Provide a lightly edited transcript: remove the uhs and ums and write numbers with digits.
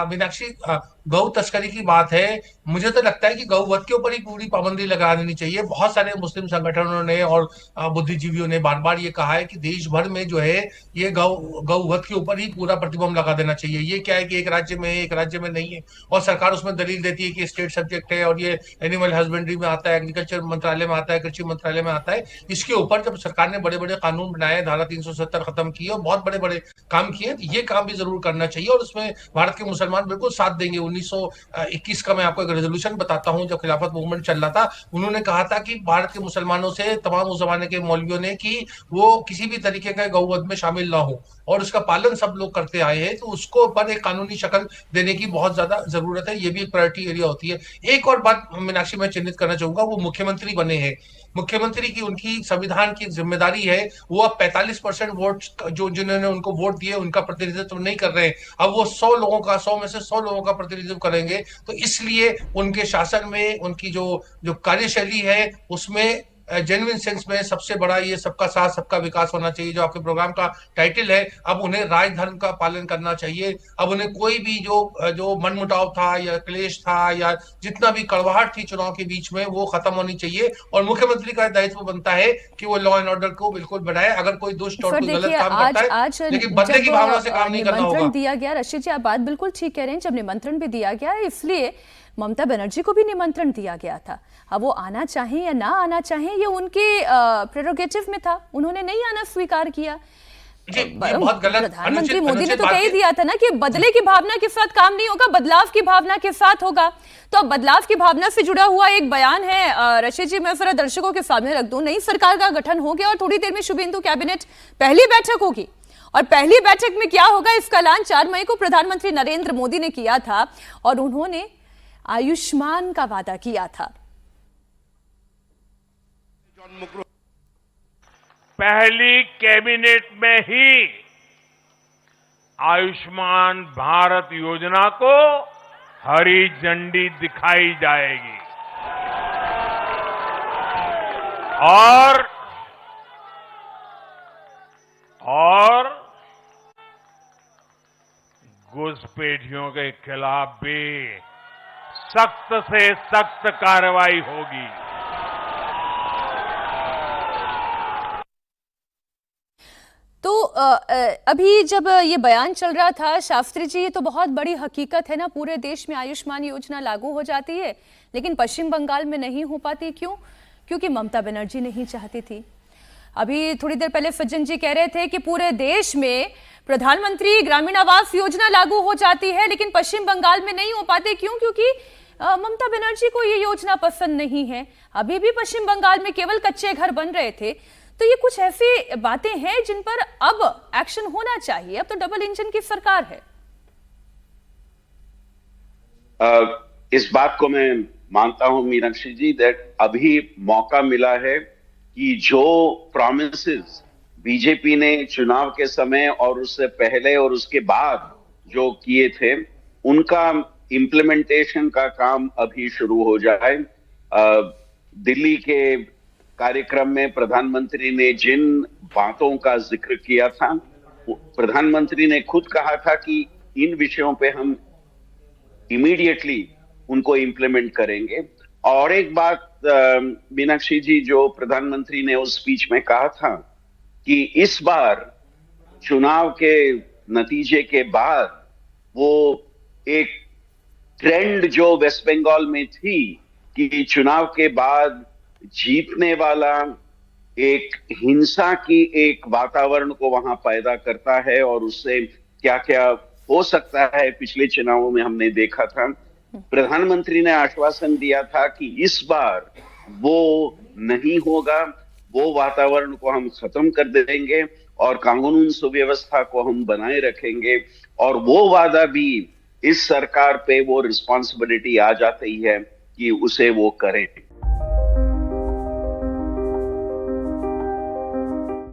मीनाक्षी, गौ तस्करी की बात है। मुझे तो लगता है कि गौवध के ऊपर ही पूरी पाबंदी लगा देनी चाहिए। बहुत सारे मुस्लिम संगठनों ने और बुद्धिजीवियों ने बार बार ये कहा है कि देश भर में जो है ये गौवध के ऊपर ही पूरा प्रतिबंध लगा देना चाहिए। ये क्या है कि एक राज्य में है, एक राज्य में नहीं है, और सरकार उसमें दलील देती है कि स्टेट सब्जेक्ट है और ये एनिमल हस्बेंड्री में आता है, एग्रीकल्चर मंत्रालय में आता है, कृषि मंत्रालय में आता है। इसके ऊपर जब सरकार ने बड़े बड़े कानून बनाए, धारा 370 खत्म की और बहुत बड़े बड़े काम किए, तो ये काम भी जरूर करना चाहिए। और उसमें भारत के मुसलमान बिल्कुल साथ देंगे। 1921 का मैं आपको एक रेजोल्यूशन बताता हूं, जब खिलाफत मूवमेंट चल रहा था, उन्होंने कहा था कि भारत के मुसलमानों से तमाम उस जमाने के मौलवियों ने कि वो किसी भी तरीके का गौवध में शामिल ना हो, और उसका पालन सब लोग करते आए हैं। तो उसको पर एक कानूनी शक्ल देने की बहुत ज्यादा जरूरत है। ये भी एक प्रायोरिटी एरिया होती है। एक और बात मीनाक्षी मैं चिन्हित करना चाहूंगा, वो मुख्यमंत्री बने हैं। मुख्यमंत्री की उनकी संविधान की जिम्मेदारी है। वो अब 45% वोट जो जिन्होंने उनको वोट दिए उनका प्रतिनिधित्व नहीं कर रहे हैं। अब वो 100 में से 100 लोगों का प्रतिनिधित्व करेंगे। तो इसलिए उनके शासन में उनकी जो जो कार्यशैली है उसमें जेन्युइन सेंस में सबसे बड़ा ये सबका साथ सबका विकास होना चाहिए, जो आपके प्रोग्राम का टाइटल है। अब उन्हें राज धर्म का पालन करना चाहिए। अब उन्हें कोई भी जो जो मनमुटाव था या क्लेश था या जितना भी कड़वाहट थी चुनाव के बीच में, वो खत्म होनी चाहिए। और मुख्यमंत्री का दायित्व बनता है कि वो लॉ एंड ऑर्डर को बिल्कुल बढ़ाए। अगर कोई दुष्ट और पर कोई गलत देखिए, काम करता आज है, आज लेकिन बदले जब की भावना से काम नहीं करना निमंत्रण होगा। दिया गया, रशीद जी आप बात बिल्कुल ठीक कह रहे हैं, जब निमंत्रण भी दिया गया इसलिए ममता बनर्जी को भी निमंत्रण दिया गया था। अब वो आना चाहें या ना आना चाहें, ये उनके प्रेरोगेटिव में था, उन्होंने नहीं आना स्वीकार किया। ये बहुत गलत प्रधानमंत्री अनुचित मोदी ने अनुचित तो कह बात ही है। दिया था ना कि बदले की भावना के साथ काम नहीं होगा, बदलाव की भावना के साथ होगा। तो अब बदलाव की भावना से जुड़ा हुआ एक बयान है, रशीद जी मैं जरा दर्शकों के सामने रख दूं। नई सरकार का गठन हो गया और थोड़ी देर में शुभेंदु कैबिनेट पहली बैठक होगी, और पहली बैठक में क्या होगा इसका ऐलान 4 मई को प्रधानमंत्री नरेंद्र मोदी ने किया था, और उन्होंने आयुष्मान का वादा किया था। पहली कैबिनेट में ही आयुष्मान भारत योजना को हरी झंडी दिखाई जाएगी, और घुसपैठियों के खिलाफ भी सख्त से सख्त कार्रवाई होगी। तो अभी जब ये बयान चल रहा था शास्त्री जी, ये तो बहुत बड़ी हकीकत है ना, पूरे देश में आयुष्मान योजना लागू हो जाती है, लेकिन पश्चिम बंगाल में नहीं हो पाती। क्यों? क्योंकि ममता बनर्जी नहीं चाहती थी। अभी थोड़ी देर पहले सज्जन जी कह रहे थे कि पूरे देश में प्रधानमंत्री ग्रामीण आवास योजना लागू हो जाती है, लेकिन पश्चिम बंगाल में नहीं हो पाती। क्यों? क्योंकि ममता बनर्जी को ये योजना पसंद नहीं है। अभी भी पश्चिम बंगाल में केवल कच्चे घर बन रहे थे। तो ये कुछ ऐसी बातें हैं जिन पर अब एक्शन होना चाहिए। अब तो डबल इंजन की सरकार है। इस बात को मैं मानता हूं मीनाक्षी जी, दैट अभी मौका मिला है कि जो प्रॉमिसेस बीजेपी ने चुनाव के समय और उससे पहले और उसके बाद जो किए थे, उनका इम्प्लीमेंटेशन का काम अभी शुरू हो जाए। दिल्ली के कार्यक्रम में प्रधानमंत्री ने जिन बातों का जिक्र किया था, प्रधानमंत्री ने खुद कहा था कि इन विषयों पे हम इमीडिएटली उनको इम्प्लीमेंट करेंगे। और एक बात मीनाक्षी जी, जो प्रधानमंत्री ने उस स्पीच में कहा था कि इस बार चुनाव के नतीजे के बाद वो एक ट्रेंड जो वेस्ट बंगाल में थी कि चुनाव के बाद जीतने वाला एक हिंसा की एक वातावरण को वहां पैदा करता है, और उससे क्या क्या हो सकता है पिछले चुनावों में हमने देखा था। प्रधानमंत्री ने आश्वासन दिया था कि इस बार वो नहीं होगा, वो वातावरण को हम खत्म कर देंगे और कानून सुव्यवस्था को हम बनाए रखेंगे। और वो वादा भी इस सरकार पे वो रिस्पॉन्सिबिलिटी आ जाती है कि उसे वो करें।